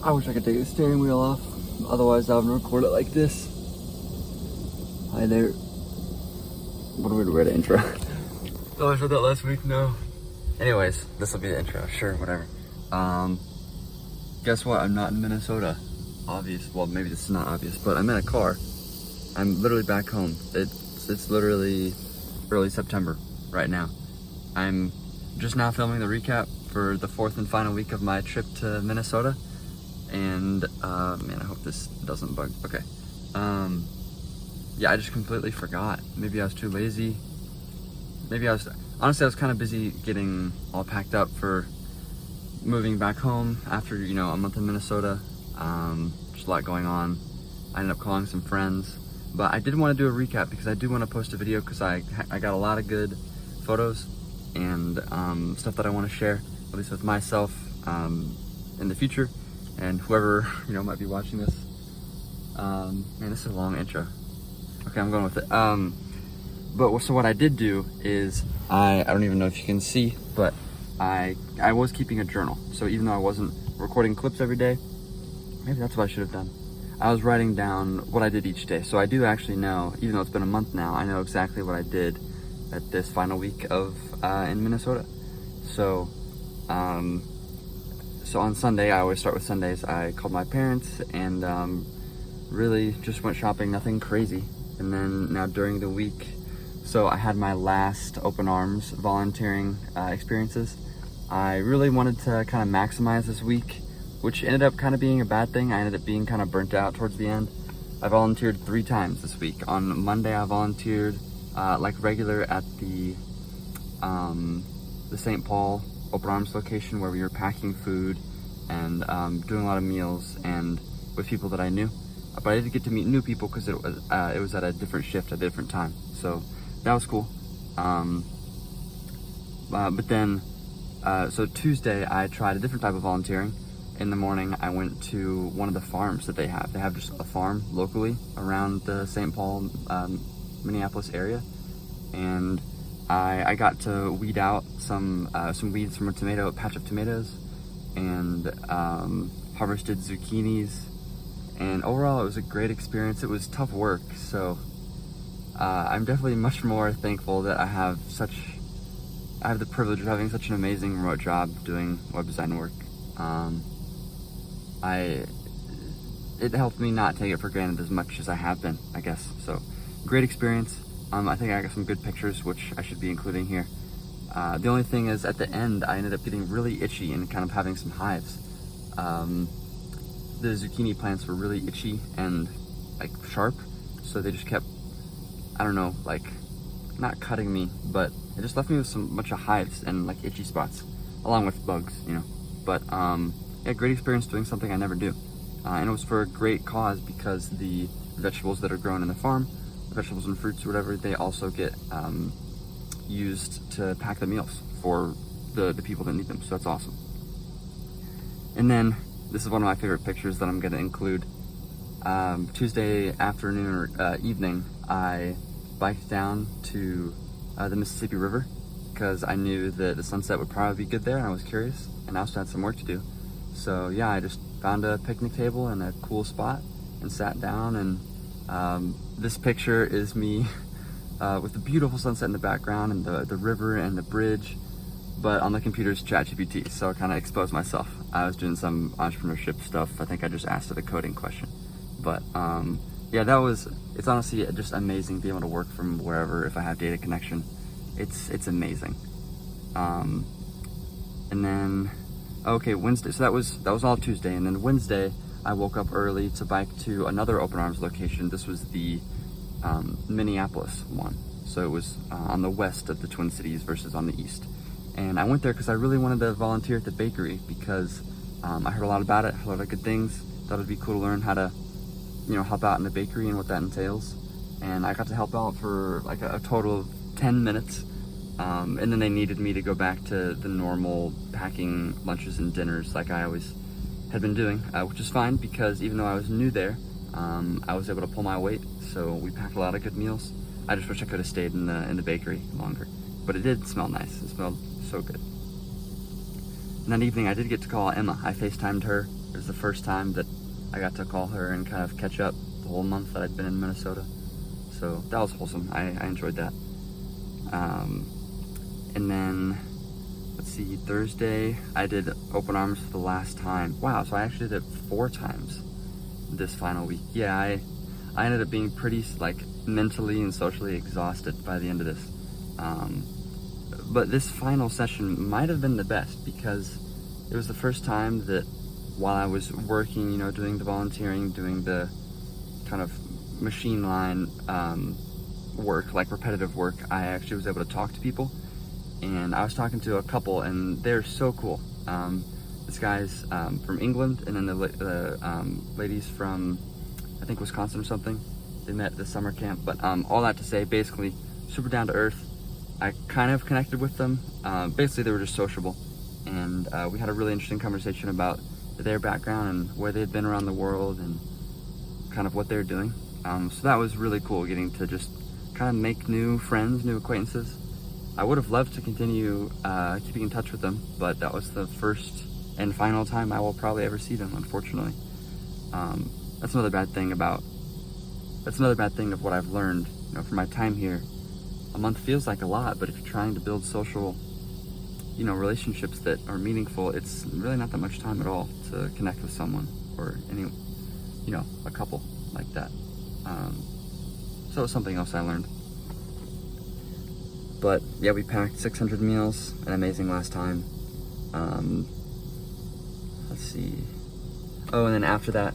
I wish I could take the steering wheel off. Otherwise, I would record it like this. Hi there. What a weird way to intro. Oh, I said that last week. No. Anyways, this will be the intro. Sure, whatever. Guess what? I'm not in Minnesota. Obvious. Well, maybe this is not obvious, but I'm in a car. I'm literally back home. It's literally early September right now. I'm just now filming the recap for the fourth and final week of my trip to Minnesota. And man, I hope this doesn't bug. Okay. Yeah, I just completely forgot. Maybe I was too lazy. Maybe honestly, I was kind of busy getting all packed up for moving back home after, you know, a month in Minnesota. Just a lot going on. I ended up calling some friends, but I did want to do a recap because I do want to post a video because I got a lot of good photos and stuff that I want to share, at least with myself in the future and whoever, you know, might be watching this. Man, this is a long intro. Okay, I'm going with it. But so what I did do is I don't even know if you can see, but I was keeping a journal. So even though I wasn't recording clips every day, maybe that's what I should have done. I was writing down what I did each day. So I do actually know, even though it's been a month now, I know exactly what I did at this final week of in Minnesota. So so on Sunday, I always start with Sundays. I called my parents and really just went shopping, nothing crazy. And then now during the week, so I had my last open arms volunteering experiences. I really wanted to kind of maximize this week, which ended up kind of being a bad thing. I ended up being kind of burnt out towards the end. I volunteered 3 times this week. On Monday, I volunteered like regular at the St. Paul open arms location where we were packing food and doing a lot of meals and with people that I knew. But I didn't get to meet new people because it was at a different shift at a different time. So that was cool. But then, so Tuesday I tried a different type of volunteering. In the morning, I went to one of the farms that they have. They have just a farm locally around the St. Paul, Minneapolis area. And I got to weed out some weeds from a patch of tomatoes and harvested zucchinis. And overall, it was a great experience. It was tough work, so I'm definitely much more thankful that I have the privilege of having such an amazing remote job doing web design work. It helped me not take it for granted as much as I have been, I guess. So, great experience. I think I got some good pictures, which I should be including here. The only thing is, at the end, I ended up getting really itchy and kind of having some hives. The zucchini plants were really itchy and like sharp, so they just kept, I don't know, like not cutting me, but it just left me with some bunch of hives and like itchy spots, along with bugs, you know. But yeah, great experience doing something I never do, and it was for a great cause because the vegetables that are grown in the farm, vegetables and fruits or whatever, they also get used to pack the meals for the people that need them. So that's awesome. And then this is one of my favorite pictures that I'm going to include. Tuesday afternoon or evening, I biked down to the Mississippi River because I knew that the sunset would probably be good there and I was curious and I also had some work to do. So yeah, I just found a picnic table in a cool spot and sat down, and this picture is me with the beautiful sunset in the background and the river and the bridge. But on the computer's ChatGPT, so I kind of exposed myself. I was doing some entrepreneurship stuff. I think I just asked it a coding question. But yeah, it's honestly just amazing being able to work from wherever if I have data connection. It's amazing. And then, okay, Wednesday, so that was all Tuesday. And then Wednesday, I woke up early to bike to another open arms location. This was the Minneapolis one. So it was on the west of the Twin Cities versus on the east. And I went there because I really wanted to volunteer at the bakery because I heard a lot about it, heard a lot of good things. Thought it'd be cool to learn how to, you know, help out in the bakery and what that entails. And I got to help out for like a total of 10 minutes. And then they needed me to go back to the normal packing lunches and dinners like I always had been doing, which is fine because even though I was new there, I was able to pull my weight. So we packed a lot of good meals. I just wish I could have stayed in the bakery longer. But it did smell nice. It smelled so good. And that evening I did get to call Emma. I FaceTimed her It was the first time that I got to call her and kind of catch up the whole month that I'd been in Minnesota. So that was wholesome. I enjoyed that. And then, let's see, Thursday, I did open arms for the last time. Wow, so I actually did it 4 times this final week. Yeah, I ended up being pretty, like, mentally and socially exhausted by the end of this. But this final session might have been the best because it was the first time that while I was working, doing the volunteering, doing the kind of machine line work, like repetitive work, I actually was able to talk to people. And I was talking to a couple, and they're so cool. This guy's from England, and then the ladies from, I think, Wisconsin or something. They met at the summer camp. But all that to say, basically, super down to earth. I kind of connected with them. Basically, they were just sociable. And we had a really interesting conversation about their background and where they'd been around the world and kind of what they're doing. So that was really cool, getting to just kind of make new friends, new acquaintances. I would have loved to continue keeping in touch with them, but that was the first and final time I will probably ever see them, unfortunately. That's another bad thing of what I've learned, from my time here. A month feels like a lot, but if you're trying to build social, relationships that are meaningful, it's really not that much time at all to connect with someone or a couple like that. So it was something else I learned. But yeah, we packed 600 meals, an amazing last time. Let's see. Oh, and then after that,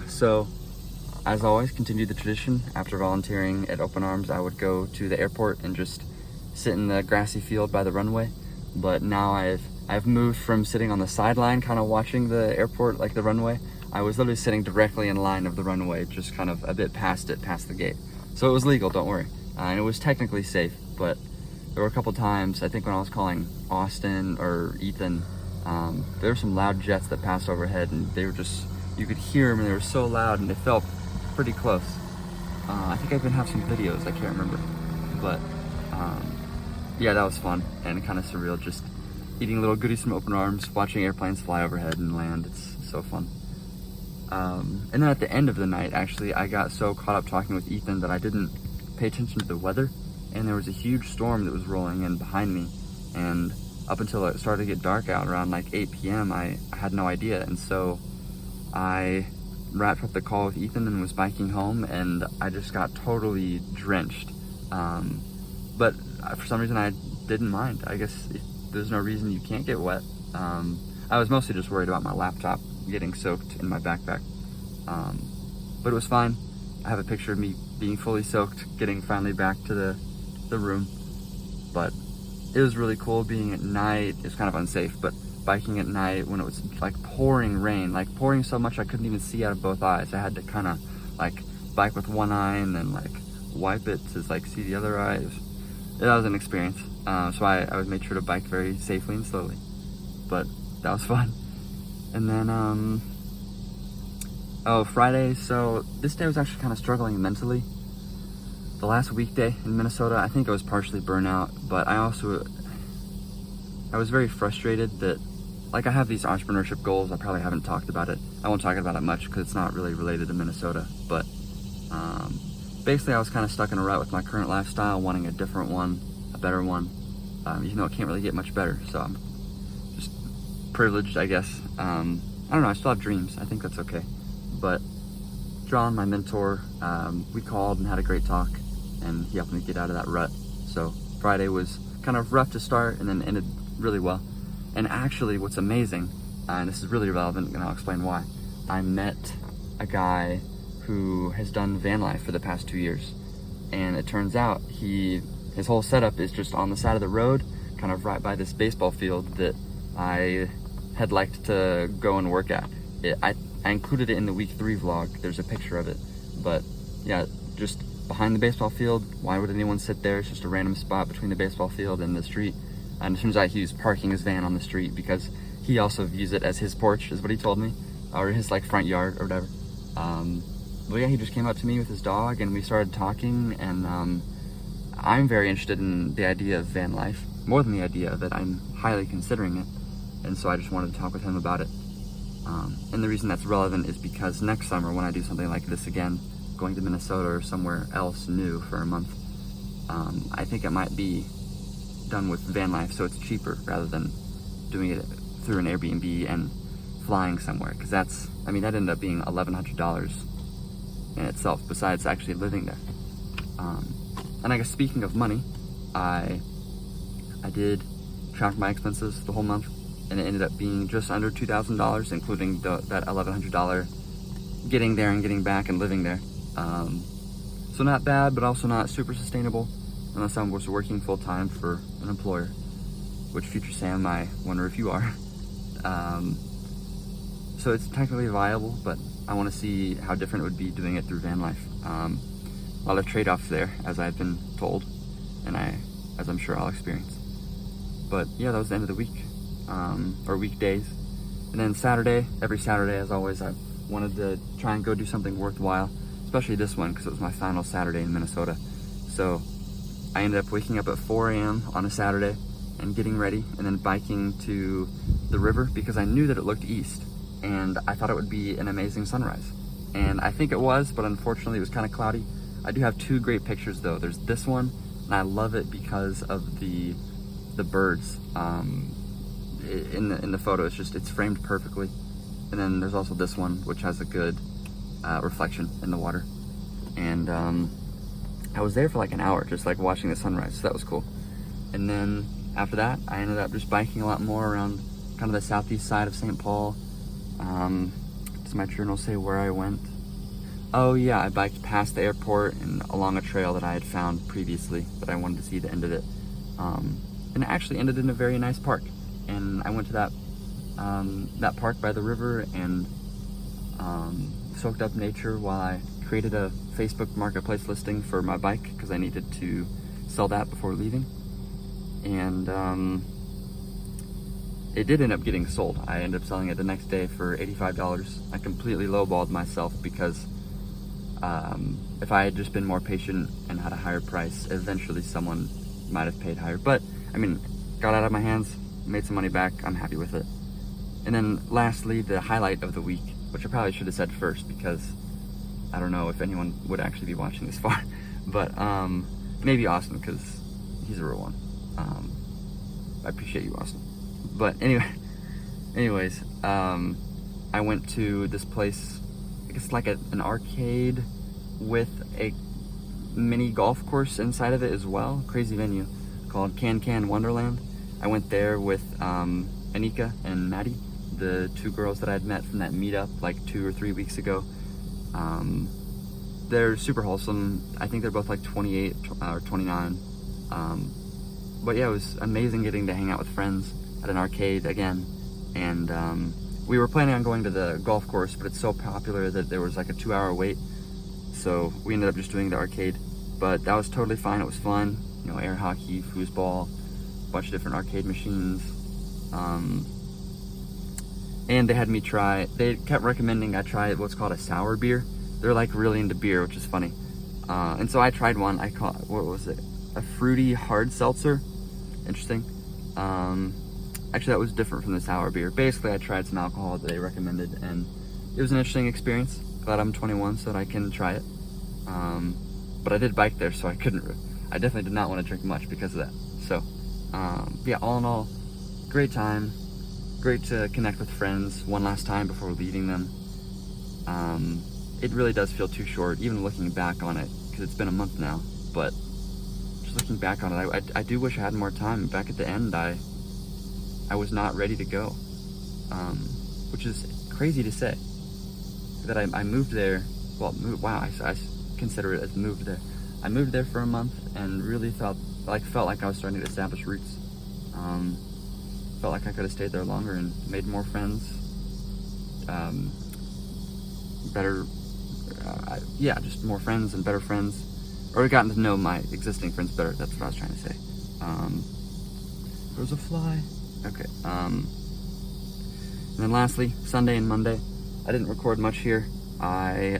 so as always, continued the tradition. After volunteering at Open Arms, I would go to the airport and just sit in the grassy field by the runway. But now I've moved from sitting on the sideline, kind of watching the airport, like the runway. I was literally sitting directly in line of the runway, just kind of a bit past the gate. So it was legal, don't worry. And it was technically safe, but there were a couple times, I think when I was calling Austin or Ethan, there were some loud jets that passed overhead, and they were just, you could hear them, and they were so loud, and they felt pretty close. I think I even have some videos, I can't remember. But yeah, that was fun and kind of surreal, just eating little goodies from Open Arms, watching airplanes fly overhead and land. It's so fun. And then at the end of the night, actually, I got so caught up talking with Ethan that I didn't pay attention to the weather, and there was a huge storm that was rolling in behind me, and up until it started to get dark out around like 8 p.m. I had no idea, and so I wrapped up the call with Ethan and was biking home, and I just got totally drenched. But for some reason I didn't mind. I guess there's no reason you can't get wet. I was mostly just worried about my laptop getting soaked in my backpack. But it was fine. I have a picture of me being fully soaked, getting finally back to the room. But it was really cool being at night. It was kind of unsafe, but biking at night when it was like pouring rain, like pouring so much I couldn't even see out of both eyes. I had to kind of like bike with one eye and then like wipe it to like see the other eye. That was an experience. So I made sure to bike very safely and slowly, but that was fun. And then Friday, so this day was actually kind of struggling mentally. The last weekday in Minnesota, I think I was partially burnout, but I was very frustrated that, like, I have these entrepreneurship goals. I probably haven't talked about it. I won't talk about it much because it's not really related to Minnesota, but basically I was kind of stuck in a rut with my current lifestyle, wanting a different one, a better one, even though it can't really get much better, so I'm just privileged, I guess. I don't know, I still have dreams. I think that's okay. But John, my mentor, we called and had a great talk, and he helped me get out of that rut. So Friday was kind of rough to start and then ended really well. And actually what's amazing, and this is really relevant and I'll explain why, I met a guy who has done van life for the past 2 years. And it turns out his whole setup is just on the side of the road, kind of right by this baseball field that I had liked to go and work at. I included it in the week 3 vlog. There's a picture of it. But yeah, just behind the baseball field. Why would anyone sit there? It's just a random spot between the baseball field and the street. And it turns out he was parking his van on the street because he also views it as his porch, is what he told me, or his like front yard or whatever. But yeah, he just came up to me with his dog and we started talking, and I'm very interested in the idea of van life, more than the idea of it. I'm highly considering it. and so I just wanted to talk with him about it. And the reason that's relevant is because next summer, when I do something like this again, going to Minnesota or somewhere else new for a month, I think it might be done with van life, so it's cheaper rather than doing it through an Airbnb and flying somewhere, because that ended up being $1,100 in itself, besides actually living there. And I guess speaking of money, I did track my expenses the whole month, and it ended up being just under $2,000, including that $1,100 getting there and getting back and living there. So not bad, but also not super sustainable unless I was working full-time for an employer, which future Sam, I wonder if you are. So it's technically viable, but I want to see how different it would be doing it through van life. A lot of trade-offs there, as I've been told, and as I'm sure I'll experience. But yeah, that was the end of the week, or weekdays. And then Saturday, every Saturday, as always, I wanted to try and go do something worthwhile, especially this one, because it was my final Saturday in Minnesota. So I ended up waking up at 4 a.m. on a Saturday and getting ready, and then biking to the river, because I knew that it looked east, and I thought it would be an amazing sunrise. And I think it was, but unfortunately it was kind of cloudy. I do have two great pictures though. There's this one, and I love it because of the birds. In the photo, it's framed perfectly. And then there's also this one, which has a good reflection in the water. And I was there for like an hour, just like watching the sunrise, so that was cool. And then after that, I ended up just biking a lot more around kind of the southeast side of St. Paul. Does my journal say where I went? Oh yeah, I biked past the airport and along a trail that I had found previously, but I wanted to see the end of it. And it actually ended in a very nice park. And I went to that park by the river and soaked up nature while I created a Facebook Marketplace listing for my bike, because I needed to sell that before leaving. And it did end up getting sold. I ended up selling it the next day for $85. I completely lowballed myself, because if I had just been more patient and had a higher price, eventually someone might have paid higher. But I mean, got out of my hands, made some money back, I'm happy with it. And then lastly, the highlight of the week, which I probably should have said first, because I don't know if anyone would actually be watching this far, but maybe Austin, because he's a real one. I appreciate you, Austin. But anyways, I went to this place, I guess like an arcade with a mini golf course inside of it as well. Crazy venue called Can Wonderland. I went there with Anika and Maddie, the two girls that I had met from that meetup like 2 or 3 weeks ago. They're super wholesome. I think they're both like 28 or 29. But yeah, it was amazing getting to hang out with friends at an arcade again. And we were planning on going to the golf course, but it's so popular that there was like a 2-hour wait. So we ended up just doing the arcade. But that was totally fine. It was fun. You know, air hockey, foosball, a bunch of different arcade machines. And they had me they kept recommending I try what's called a sour beer. They're like really into beer, which is funny. And so I tried one. What was it? A fruity hard seltzer. Interesting. Actually, that was different from the sour beer. Basically, I tried some alcohol that they recommended, and it was an interesting experience. Glad I'm 21 so that I can try it. But I did bike there, so I definitely did not want to drink much because of that. So, yeah, all in all, great time. Great to connect with friends one last time before leaving them. It really does feel too short, even looking back on it, because it's been a month now. But just looking back on it, I do wish I had more time. Back at the end, I was not ready to go, which is crazy to say. That I moved there. Well, wow, I consider it as moved there. I moved there for a month and really felt like I was starting to establish roots. Felt like I could have stayed there longer and made more friends. Just more friends and better friends. Or gotten to know my existing friends better. That's what I was trying to say. There's a fly. Okay. And then lastly, Sunday and Monday, I didn't record much here. I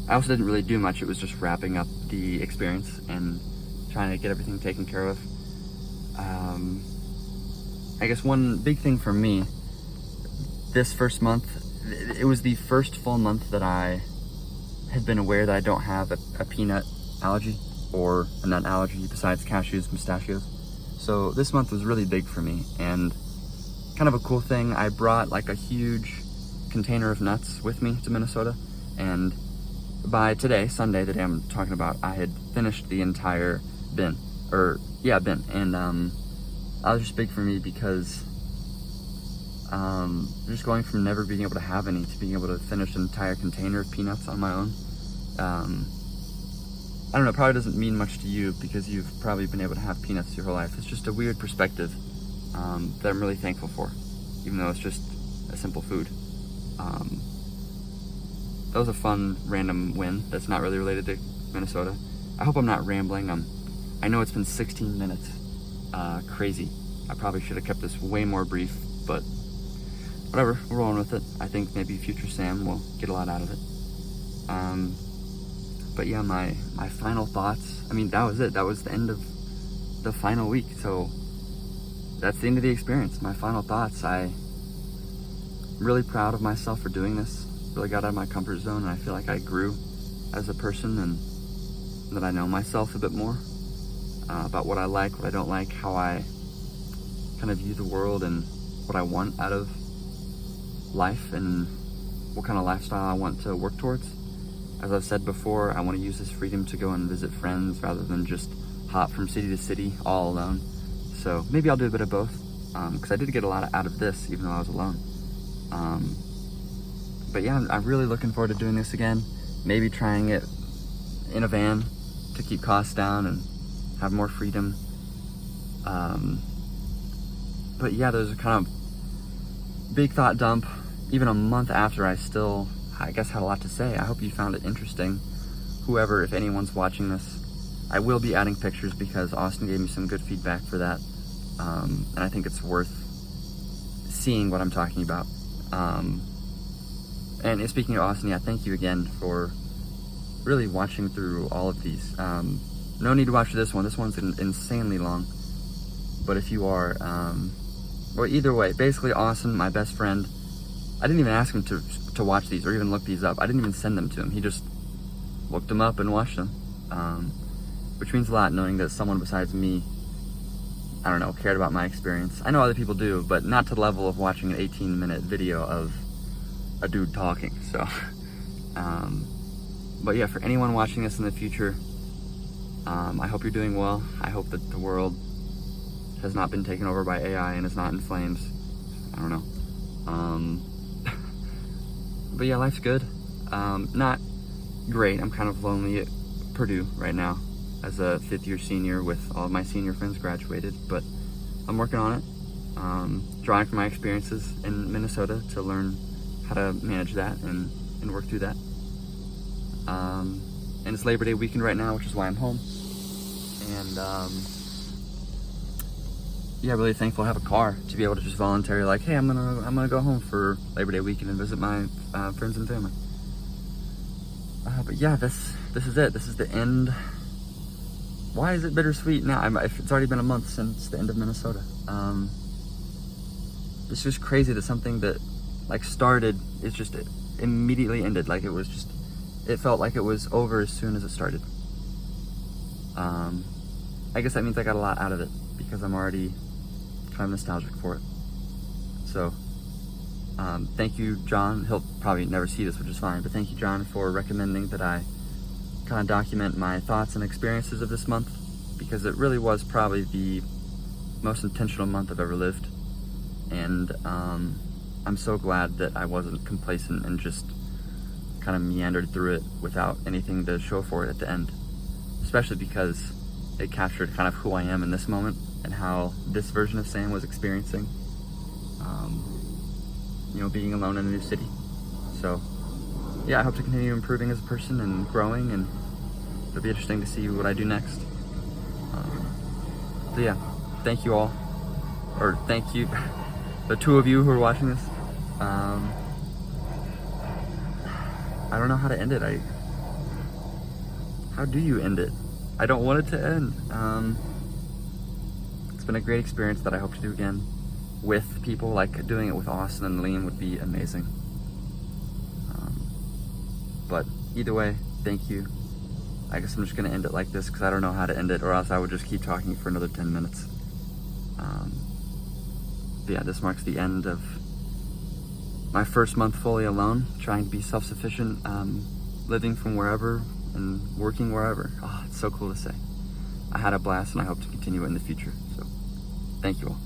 also didn't really do much. It was just wrapping up the experience and trying to get everything taken care of. I guess one big thing for me, this first month, it was the first full month that I had been aware that I don't have a peanut allergy or a nut allergy besides cashews, pistachios. So this month was really big for me, and kind of a cool thing, I brought like a huge container of nuts with me to Minnesota, and by today, Sunday, the day I'm talking about, I had finished the entire bin, and that was just big for me because just going from never being able to have any to being able to finish an entire container of peanuts on my own. I don't know, it probably doesn't mean much to you because you've probably been able to have peanuts your whole life. It's just a weird perspective that I'm really thankful for, even though it's just a simple food. That was a fun random win that's not really related to Minnesota. I hope I'm not rambling. I know it's been 16 minutes. Crazy. I probably should have kept this way more brief, but whatever, we're rolling with it. I think maybe future Sam will get a lot out of it. But yeah, my final thoughts, I mean, that was it. That was the end of the final week. So that's the end of the experience. My final thoughts, I'm really proud of myself for doing this. Really got out of my comfort zone, and I feel like I grew as a person, and that I know myself a bit more about what I like, what I don't like, how I kind of view the world, and what I want out of life, and what kind of lifestyle I want to work towards. As I've said before, I want to use this freedom to go and visit friends rather than just hop from city to city all alone. So maybe I'll do a bit of both, because I did get a lot out of this even though I was alone. But yeah, I'm really looking forward to doing this again. Maybe trying it in a van to keep costs down and have more freedom. But yeah, there's a kind of big thought dump. Even a month after, I guess had a lot to say. I hope you found it interesting. Whoever, if anyone's watching this, I will be adding pictures because Austin gave me some good feedback for that. And I think it's worth seeing what I'm talking about. And speaking of Austin, yeah, thank you again for really watching through all of these. No need to watch this one. This one's insanely long. But if you are, or either way, basically Austin, my best friend, I didn't even ask him to watch these or even look these up. I didn't even send them to him. He just looked them up and watched them, which means a lot, knowing that someone besides me, I don't know, cared about my experience. I know other people do, but not to the level of watching an 18-minute video of a dude talking. So, but yeah, for anyone watching this in the future, I hope you're doing well. I hope that the world has not been taken over by AI and is not in flames. I don't know. But yeah, life's good. Not great. I'm kind of lonely at Purdue right now as a fifth-year senior with all of my senior friends graduated, but I'm working on it. Drawing from my experiences in Minnesota to learn how to manage that and work through that. And it's Labor Day weekend right now, which is why I'm home. And yeah, really thankful I have a car to be able to just voluntarily, like, hey, I'm gonna go home for Labor Day weekend and visit my friends and family. But yeah, this is it. This is the end. Why is it bittersweet now? It's already been a month since the end of Minnesota. It's just crazy that something that like started is just immediately ended. Like it felt like it was over as soon as it started. I guess that means I got a lot out of it because I'm already kind of nostalgic for it. So thank you, John. He'll probably never see this, which is fine, but thank you, John, for recommending that I kind of document my thoughts and experiences of this month, because it really was probably the most intentional month I've ever lived. And I'm so glad that I wasn't complacent and just kind of meandered through it without anything to show for it at the end, especially because it captured kind of who I am in this moment and how this version of Sam was experiencing, being alone in a new city. So yeah, I hope to continue improving as a person and growing, and it'll be interesting to see what I do next. So yeah, thank you all, or thank you, the two of you who are watching this. I don't know how to end it. How do you end it? I don't want it to end. It's been a great experience that I hope to do again. with people, like doing it with Austin and Liam would be amazing. But either way, thank you. I guess I'm just gonna end it like this because I don't know how to end it, or else I would just keep talking for another 10 minutes. But yeah, this marks the end of my first month fully alone, trying to be self-sufficient, living from wherever and working wherever. Oh, it's so cool to say. I had a blast and I hope to continue it in the future. So, thank you all.